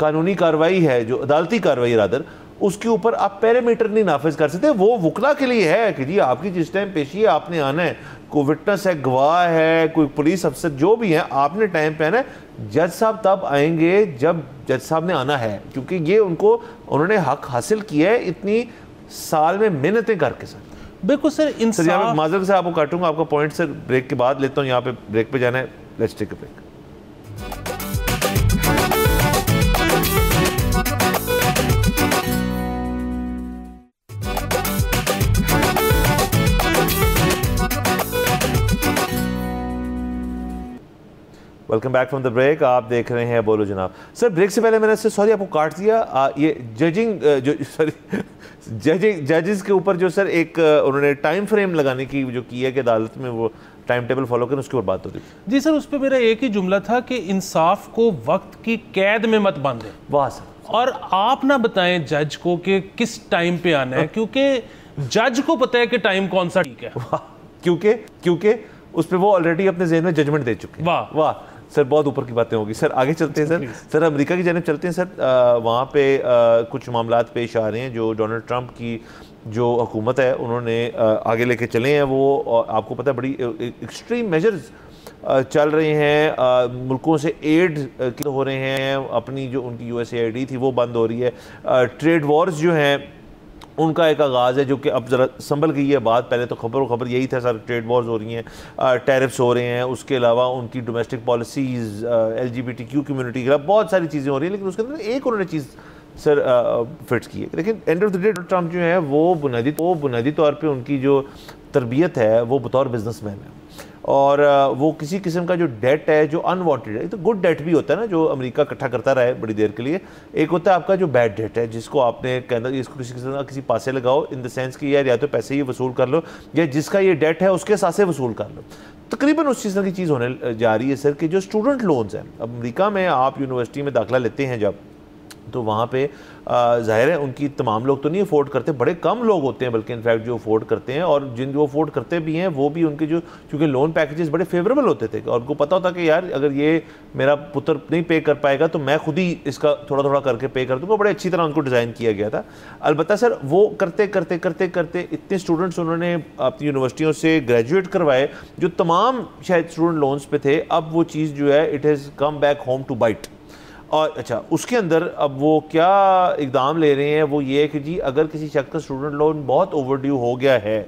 कानूनी कार्रवाई है, जो अदालती कार्रवाई रादर, उसके ऊपर आप पैरामीटर नहीं नाफिज कर सकते। वो वकला के लिए है कि जी आपकी जिस टाइम पेशी है आपने आना है, कोई विटनेस है, गवाह है, कोई पुलिस अफसर जो भी है, आपने टाइम पे आना है। जज साहब तब आएंगे जब जज साहब ने आना है, क्योंकि ये उन्होंने हक हासिल किया है इतनी साल में मेहनतें करके। सर बिल्कुल सर। इंसाफ माजर से आपको काटूंगा, आपका पॉइंट सर ब्रेक के बाद लेता हूँ, यहाँ पे ब्रेक पे जाना है। Let's take a break. Welcome back from the break. आप देख रहे हैं बोलो जनाब। सर ब्रेक से पहले मैंने सॉरी आपको काट दिया। ये जजिंग जजेस के ऊपर जो सर एक उन्होंने टाइम फ्रेम लगाने की जो की है कि अदालत में वो टाइम टेबल फॉलो करें, उसके ऊपर बात होती थी। जी सर, उस पर मेरा एक ही जुमला था कि इंसाफ को वक्त की कैद में मत बांधे। वाह सर। और आप ना बताएं जज को कि किस टाइम पे आना है, क्योंकि जज को पता है कि टाइम कौन सा ठीक है। क्योंकि उस पर वो ऑलरेडी अपने ज़हन में जजमेंट दे चुके हैं। वाह वाह सर, बहुत ऊपर की बातें होगी। सर आगे चलते हैं सर अमेरिका की जानिब चलते हैं सर। वहाँ पे कुछ मामलात पेश आ रहे हैं जो डोनाल्ड ट्रंप की जो हुकूमत है उन्होंने आगे लेके चले हैं। वो आपको पता है बड़ी एक्सट्रीम मेजर्स चल रहे हैं, मुल्कों से एड हो रहे हैं, अपनी जो उनकी USAID थी वो बंद हो रही है, ट्रेड वॉर्स जो हैं उनका एक आगाज़ है जो कि अब ज़रा संभल गई है बात। पहले तो खबर यही था सर, ट्रेड वॉर्स हो रही हैं, टैरिफ्स हो रहे हैं, उसके अलावा उनकी डोमेस्टिक पॉलिसीज़, LGBTQ कम्युनिटी के बहुत सारी चीज़ें हो रही हैं। लेकिन उसके अंदर एक उन्होंने चीज़ सर फिट्स की है। लेकिन end of the day Trump जो है वो बुनियादी तौर पे उनकी जो तरबियत है वो बतौर बिजनेसमैन है, और वो किसी किस्म का जो डेट है जो अनवांटेड है, तो गुड डेट भी होता है ना जो अमेरिका इकट्ठा करता रहा है बड़ी देर के लिए, एक होता है आपका जो बैड डेट है जिसको आपने कहना इसको किसी किस्म का किसी पासे लगाओ, इन द सेंस कि यार या तो पैसे ही वसूल कर लो या जिसका ये डेट है उसके साथ से वसूल कर लो। तकरीबन उस चीज़ की चीज़ होने जा रही है सर कि जो स्टूडेंट लोन्स हैं अमेरिका में, आप यूनिवर्सिटी में दाखिला लेते हैं जब, तो वहाँ पे ज़ाहिर है उनकी तमाम लोग तो नहीं अफोर्ड करते, बड़े कम लोग होते हैं बल्कि इनफैक्ट जो अफोर्ड करते हैं, और जिन जो अफोर्ड करते भी हैं वो भी उनके जो चूँकि लोन पैकेजेस बड़े फेवरेबल होते थे और उनको पता होता कि यार अगर ये मेरा पुत्र नहीं पे कर पाएगा तो मैं खुद ही इसका थोड़ा थोड़ा करके पे कर दूँगा। बड़े अच्छी तरह उनको डिज़ाइन किया गया था। अलबत्ता सर वो करते करते करते करते इतने स्टूडेंट्स उन्होंने अपनी यूनिवर्सिटियों से ग्रेजुएट करवाए जो तमाम शायद स्टूडेंट लोन्स पे थे। अब वो चीज़ जो है it has come back home to bite. और अच्छा उसके अंदर अब वो क्या इकदाम ले रहे हैं वो ये है कि जी अगर किसी शख्स का स्टूडेंट लोन बहुत ओवरड्यू हो गया है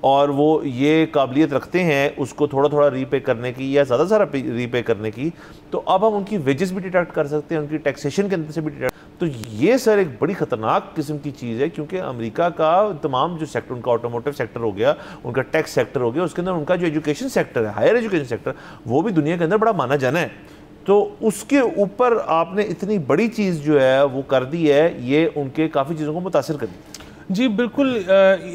और वो ये काबिलियत रखते हैं उसको थोड़ा थोड़ा रीपे करने की या ज़्यादा सारा रीपे करने की, तो अब हम उनकी वेजेस भी डिडक्ट कर सकते हैं, उनकी टैक्सेशन के अंदर से भी डिडक्ट। तो ये सर एक बड़ी ख़तरनाक किस्म की चीज़ है क्योंकि अमेरिका का तमाम जो सेक्टर, उनका ऑटोमोटिव सेक्टर हो गया, उनका टैक्स सेक्टर हो गया, उसके अंदर उनका जो एजुकेशन सेक्टर है, हायर एजुकेशन सेक्टर, वो भी दुनिया के अंदर बड़ा माना जाना है। तो उसके ऊपर आपने इतनी बड़ी चीज़ जो है वो कर दी है, ये उनके काफ़ी चीज़ों को मुतासिर कर दी। जी बिल्कुल।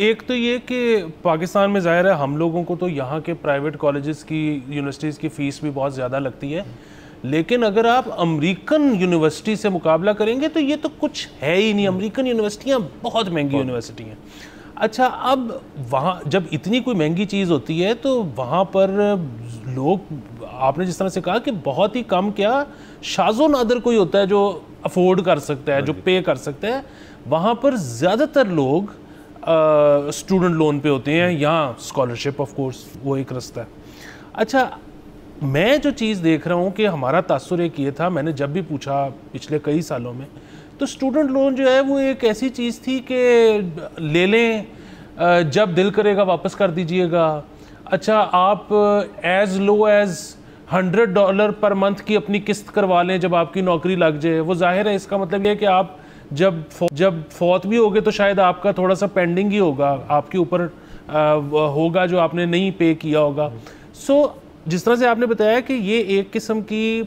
एक तो ये कि पाकिस्तान में ज़ाहिर है हम लोगों को तो यहाँ के प्राइवेट कॉलेजेस की, यूनिवर्सिटीज़ की फ़ीस भी बहुत ज़्यादा लगती है, लेकिन अगर आप अमेरिकन यूनिवर्सिटी से मुकाबला करेंगे तो ये तो कुछ है ही नहीं। अमेरिकन यूनिवर्सिटियाँ बहुत महंगी यूनिवर्सिटी हैं। अच्छा, अब वहाँ जब इतनी कोई महंगी चीज़ होती है तो वहाँ पर लोग, आपने जिस तरह से कहा कि बहुत ही कम क्या शाज़ो नादर कोई होता है जो अफोर्ड कर सकता है, जो पे कर सकता है, वहाँ पर ज़्यादातर लोग स्टूडेंट लोन पे होते हैं या स्कॉलरशिप, ऑफ कोर्स वो एक रास्ता है। अच्छा, मैं जो चीज़ देख रहा हूँ कि हमारा तासुर एक ये था, मैंने जब भी पूछा पिछले कई सालों में, तो स्टूडेंट लोन जो है वो एक ऐसी चीज़ थी कि ले लें, जब दिल करेगा वापस कर दीजिएगा। अच्छा, आप as low as $100 per month की अपनी किस्त करवा लें जब आपकी नौकरी लग जाए। वो जाहिर है इसका मतलब ये है कि आप जब फौत भी होगे तो शायद आपका थोड़ा सा पेंडिंग ही होगा, आपके ऊपर होगा जो आपने नहीं पे किया होगा। सो जिस तरह से आपने बताया कि ये एक किस्म की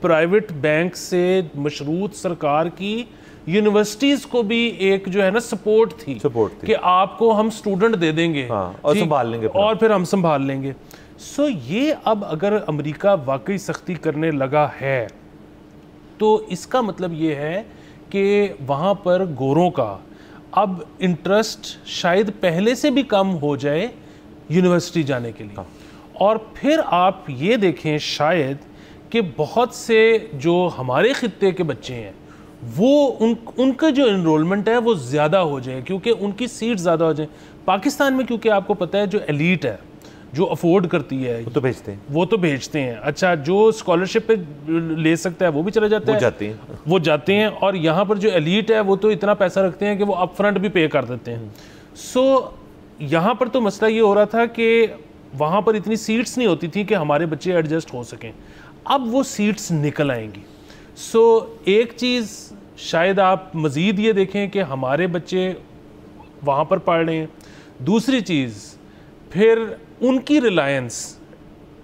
प्राइवेट बैंक से मशरूत सरकार की यूनिवर्सिटीज़ को भी एक जो है ना सपोर्ट थी कि आपको हम स्टूडेंट दे देंगे, और संभाल लेंगे, और फिर हम संभाल लेंगे। सो ये अब अगर अमेरिका वाकई सख्ती करने लगा है तो इसका मतलब ये है कि वहाँ पर गोरों का अब इंटरेस्ट शायद पहले से भी कम हो जाए यूनिवर्सिटी जाने के लिए। और फिर आप ये देखें शायद कि बहुत से जो हमारे खित्ते के बच्चे हैं वो उनका जो इनरोलमेंट है वो ज़्यादा हो जाए, क्योंकि उनकी सीट ज़्यादा हो जाए। पाकिस्तान में क्योंकि आपको पता है जो एलीट है, जो अफोर्ड करती है, वो तो भेजते हैं। अच्छा, जो स्कॉलरशिप पे ले सकता है वो भी चले जाते हैं, वो जाते हैं। और यहाँ पर जो एलीट है वो तो इतना पैसा रखते हैं कि वो अप फ्रंट भी पे कर देते हैं। सो यहाँ पर तो मसला ये हो रहा था कि वहाँ पर इतनी सीट्स नहीं होती थी कि हमारे बच्चे एडजस्ट हो सकें। अब वो सीट्स निकल आएंगी। सो एक चीज़ शायद आप मज़ीद ये देखें कि हमारे बच्चे वहाँ पर पढ़ रहे हैं। दूसरी चीज़, फिर उनकी रिलायंस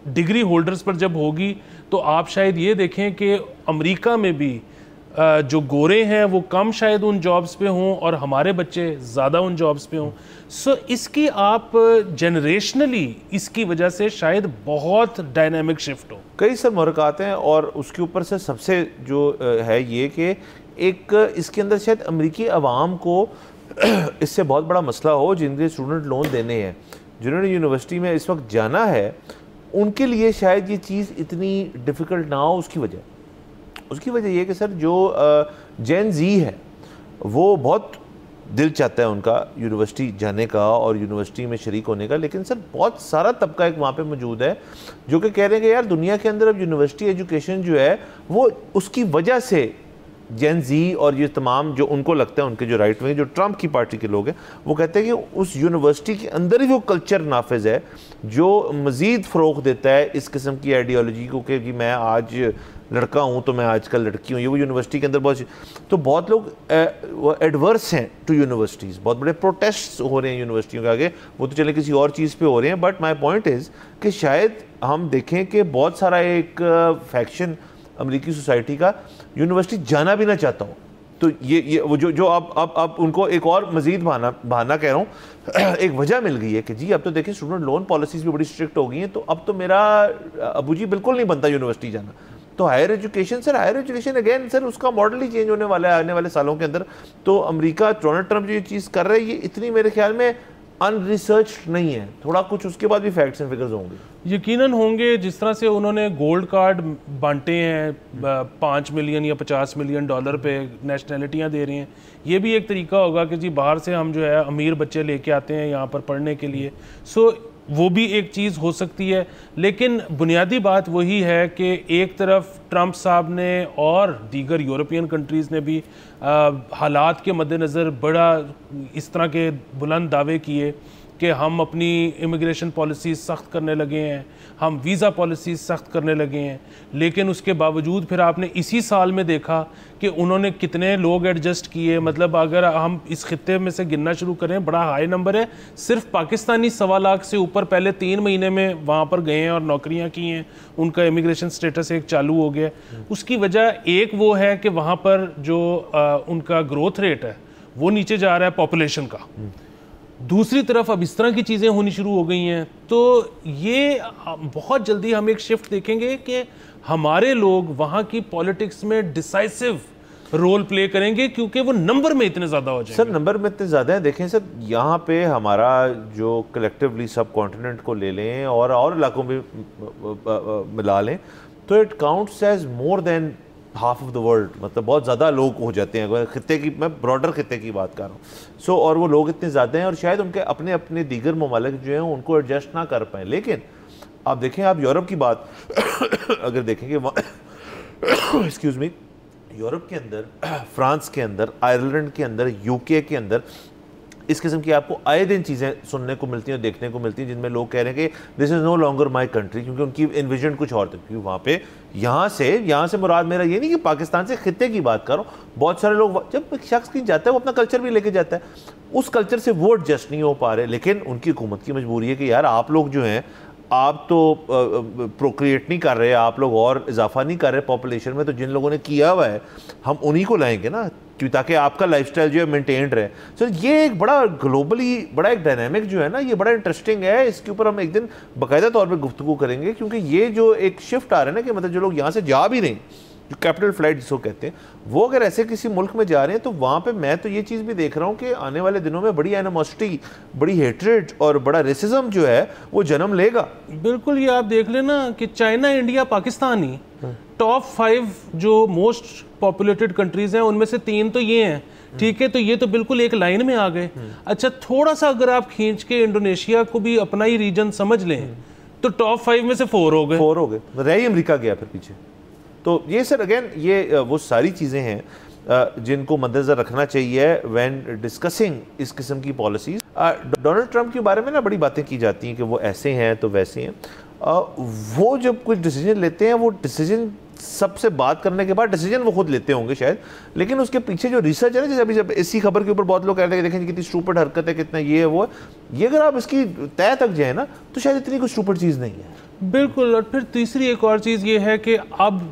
डिग्री होल्डर्स पर जब होगी तो आप शायद ये देखें कि अमेरिका में भी जो गोरे हैं वो कम शायद उन जॉब्स पे हों और हमारे बच्चे ज़्यादा उन जॉब्स पे हों। सो इसकी आप जनरेशनली इसकी वजह से शायद बहुत डायनामिक शिफ्ट हो। कई सर मुहरकात हैं और उसके ऊपर से सबसे जो है ये कि एक इसके अंदर शायद अमेरिकी अवाम को इससे बहुत बड़ा मसला हो, जिनके स्टूडेंट लोन देने हैं, जिन्होंने यूनिवर्सिटी में इस वक्त जाना है, उनके लिए शायद ये चीज़ इतनी डिफ़िकल्ट ना हो। उसकी वजह ये कि सर जो जेन जी है वो बहुत दिल चाहता है उनका यूनिवर्सिटी जाने का और यूनिवर्सिटी में शरीक होने का, लेकिन सर बहुत सारा तबका एक वहाँ पे मौजूद है जो कि कह रहे हैं कि यार दुनिया के अंदर अब यूनिवर्सिटी एजुकेशन जो है वो उसकी वजह से जेन जी और ये तमाम जो उनको लगता है उनके जो राइट विंग, जो ट्रंप की पार्टी के लोग हैं, वो कहते हैं कि उस यूनिवर्सिटी के अंदर ही वो कल्चर नाफिज है जो मज़ीद फ़रोग़ देता है इस किस्म की आइडियोलॉजी को कि मैं आज लड़का हूँ तो मैं आजकल लड़की हूँ। ये वो यूनिवर्सिटी के अंदर बहुत लोग एडवर्स हैं टू यूनिवर्सिटीज़, बहुत बड़े प्रोटेस्ट हो रहे हैं यूनिवर्सिटियों के आगे, वो तो चले किसी और चीज़ पे हो रहे हैं। बट माय पॉइंट इज़ कि शायद हम देखें कि बहुत सारा एक फैक्शन अमेरिकी सोसाइटी का यूनिवर्सिटी जाना भी ना चाहता हूँ। तो ये वो जो अब उनको एक और मज़ीद बहाना कह रहा हूँ, एक वजह मिल गई है कि जी अब तो देखिए स्टूडेंट लोन पॉलिसीज़ भी बड़ी स्ट्रिक्ट हो गई हैं, तो अब तो मेरा अबू जी बिल्कुल नहीं बनता यूनिवर्सिटी जाना। तो हायर एजुकेशन अगेन सर उसका मॉडल ही चेंज होने वाला है आने वाले सालों के अंदर। तो अमेरिका डोनाल्ड ट्रंप जो ये चीज़ कर रहा है ये इतनी मेरे ख्याल में अनरिसर्च नहीं है, थोड़ा कुछ उसके बाद भी फैक्ट्स एंड फिगर्स होंगे, यकीनन होंगे। जिस तरह से उन्होंने गोल्ड कार्ड बांटे हैं 5 मिलियन या $50 मिलियन पे, नेशनैलिटियाँ दे रहे हैं, ये भी एक तरीका होगा कि जी बाहर से हम जो है अमीर बच्चे लेके आते हैं यहाँ पर पढ़ने के लिए। सो वो भी एक चीज़ हो सकती है। लेकिन बुनियादी बात वही है कि एक तरफ ट्रंप साहब ने और दीगर यूरोपियन कंट्रीज़ ने भी हालात के मद्देनज़र बड़ा इस तरह के बुलंद दावे किए कि हम अपनी इमिग्रेशन पॉलिसी सख्त करने लगे हैं, हम वीज़ा पॉलिसी सख्त करने लगे हैं। लेकिन उसके बावजूद फिर आपने इसी साल में देखा कि उन्होंने कितने लोग एडजस्ट किए। मतलब अगर हम इस खित्ते में से गिनना शुरू करें, बड़ा हाई नंबर है, सिर्फ पाकिस्तानी 1.25 लाख से ऊपर पहले 3 महीने में वहाँ पर गए हैं और नौकरियाँ की हैं, उनका इमिग्रेशन स्टेटस एक चालू हो गया। उसकी वजह एक वो है कि वहाँ पर जो उनका ग्रोथ रेट है वो नीचे जा रहा है पॉपुलेशन का। दूसरी तरफ अब इस तरह की चीज़ें होनी शुरू हो गई हैं, तो ये बहुत जल्दी हम एक शिफ्ट देखेंगे कि हमारे लोग वहाँ की पॉलिटिक्स में डिसाइसिव रोल प्ले करेंगे क्योंकि वो नंबर में इतने ज़्यादा हो जाएंगे। सर नंबर में इतने ज़्यादा हैं, देखें सर यहाँ पे हमारा जो कलेक्टिवली सब कॉन्टिनेंट को ले लें और इलाकों में मिला लें तो it counts as more than half of the world, मतलब बहुत ज़्यादा लोग हो जाते हैं खित्ते की, मैं ब्रॉडर खित्ते की बात कर रहा हूँ। सो और वो लोग इतने ज़्यादा हैं और शायद उनके अपने अपने दीगर ममालिक जो हैं उनको एडजस्ट ना कर पाएँ। लेकिन आप देखें, आप यूरोप की बात अगर देखेंगे एक्सक्यूज़ मी, यूरोप के अंदर, फ्रांस के अंदर, आयरलैंड के अंदर, यूके के अंदर इस किस्म की आपको आए दिन चीज़ें सुनने को मिलती हैं और देखने को मिलती हैं जिनमें लोग कह रहे हैं कि this is no longer my country, क्योंकि उनकी इन्विजन कुछ और थी। क्योंकि वहाँ पे यहाँ से मुराद मेरा ये नहीं कि पाकिस्तान से खित्ते की बात करो, बहुत सारे लोग जब एक शख्स कहीं जाता है वो अपना कल्चर भी लेके जाता है, उस कल्चर से वो एडजस्ट नहीं हो पा रहे। लेकिन उनकी हुकूमत की मजबूरी है कि यार आप लोग जो हैं आप तो प्रोक्रिएट नहीं कर रहे, आप लोग और इजाफा नहीं कर रहे पॉपुलेशन में, तो जिन लोगों ने किया हुआ है हम उन्हीं को लाएंगे ना, क्यों, ताकि आपका लाइफस्टाइल जो है मेंटेन रहे। सर ये एक बड़ा ग्लोबली बड़ा एक डायनामिक जो है ना, ये बड़ा इंटरेस्टिंग है। इसके ऊपर हम एक दिन बाकायदा तौर पे गुफ्तगू करेंगे, क्योंकि ये जो एक शिफ्ट आ रहा है ना कि मतलब जो लोग यहाँ से जा भी नहीं, जो कैपिटल फ्लाइट जिसको कहते हैं, वो अगर ऐसे किसी मुल्क में जा रहे हैं तो वहाँ पे मैं तो ये चीज़ भी देख रहा हूँ कि आने वाले दिनों में बड़ी एनिमोसिटी, बड़ी हेट्रेड और बड़ा रेसिज्म जो है वो जन्म लेगा। बिल्कुल, ये आप देख लेना कि चाइना, इंडिया, पाकिस्तान ही टॉप 5 जो मोस्ट पॉपुलेटेड कंट्रीज हैं उनमें से 3 तो ये हैं, ठीक है, तो ये तो बिल्कुल एक लाइन में आ गए। अच्छा, थोड़ा सा अगर आप खींच के इंडोनेशिया को भी अपना ही रीजन समझ लें तो टॉप 5 में से 4 हो गए, 4 हो गए, रह ही अमेरिका गया फिर पीछे। तो ये सर अगेन ये वो सारी चीज़ें हैं जिनको मद्देनजर रखना चाहिए व्हेन डिस्कसिंग इस किस्म की पॉलिसीज। डोनाल्ड ट्रंप के बारे में ना बड़ी बातें की जाती हैं कि वो ऐसे हैं तो वैसे हैं। वो जब कुछ डिसीजन लेते हैं, वो डिसीजन सबसे बात करने के बाद डिसीजन वो खुद लेते होंगे शायद, लेकिन उसके पीछे जो रिसर्च है ना, जैसे अभी जब इसी खबर के ऊपर बहुत लोग कहते हैं कि देखें कितनी स्टूपिड हरकत है, कितना ये है वो है, ये अगर आप इसकी तय तक जाए ना तो शायद इतनी कोई स्टूपिड चीज़ नहीं है। बिल्कुल। और फिर तीसरी एक और चीज़ ये है कि अब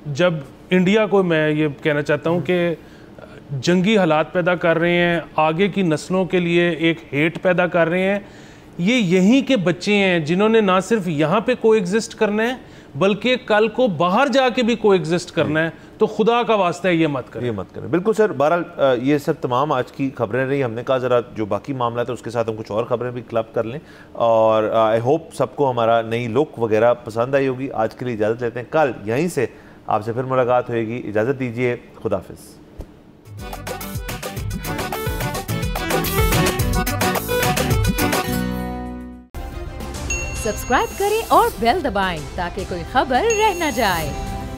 जब इंडिया को मैं ये कहना चाहता हूँ कि जंगी हालात पैदा कर रहे हैं, आगे की नस्लों के लिए एक हेट पैदा कर रहे हैं, ये यहीं के बच्चे हैं जिन्होंने ना सिर्फ यहाँ पे कोएग्जिस्ट करना है बल्कि कल को बाहर जाके भी कोएग्जिस्ट करना है। तो खुदा का वास्ता है ये मत करें। बिल्कुल सर। बहरहाल ये सब तमाम आज की खबरें रही, हमने कहा ज़रा जो बाकी मामला था उसके साथ हम कुछ और खबरें भी क्लब कर लें, और आई होप सबको हमारा नई लुक वगैरह पसंद आई होगी। आज के लिए इजाज़त लेते हैं, कल यहीं से आपसे फिर मुलाकात होगी। इजाज़त दीजिए, खुदाफिज। सब्सक्राइब करें और बेल दबाएं ताकि कोई खबर रह न जाए।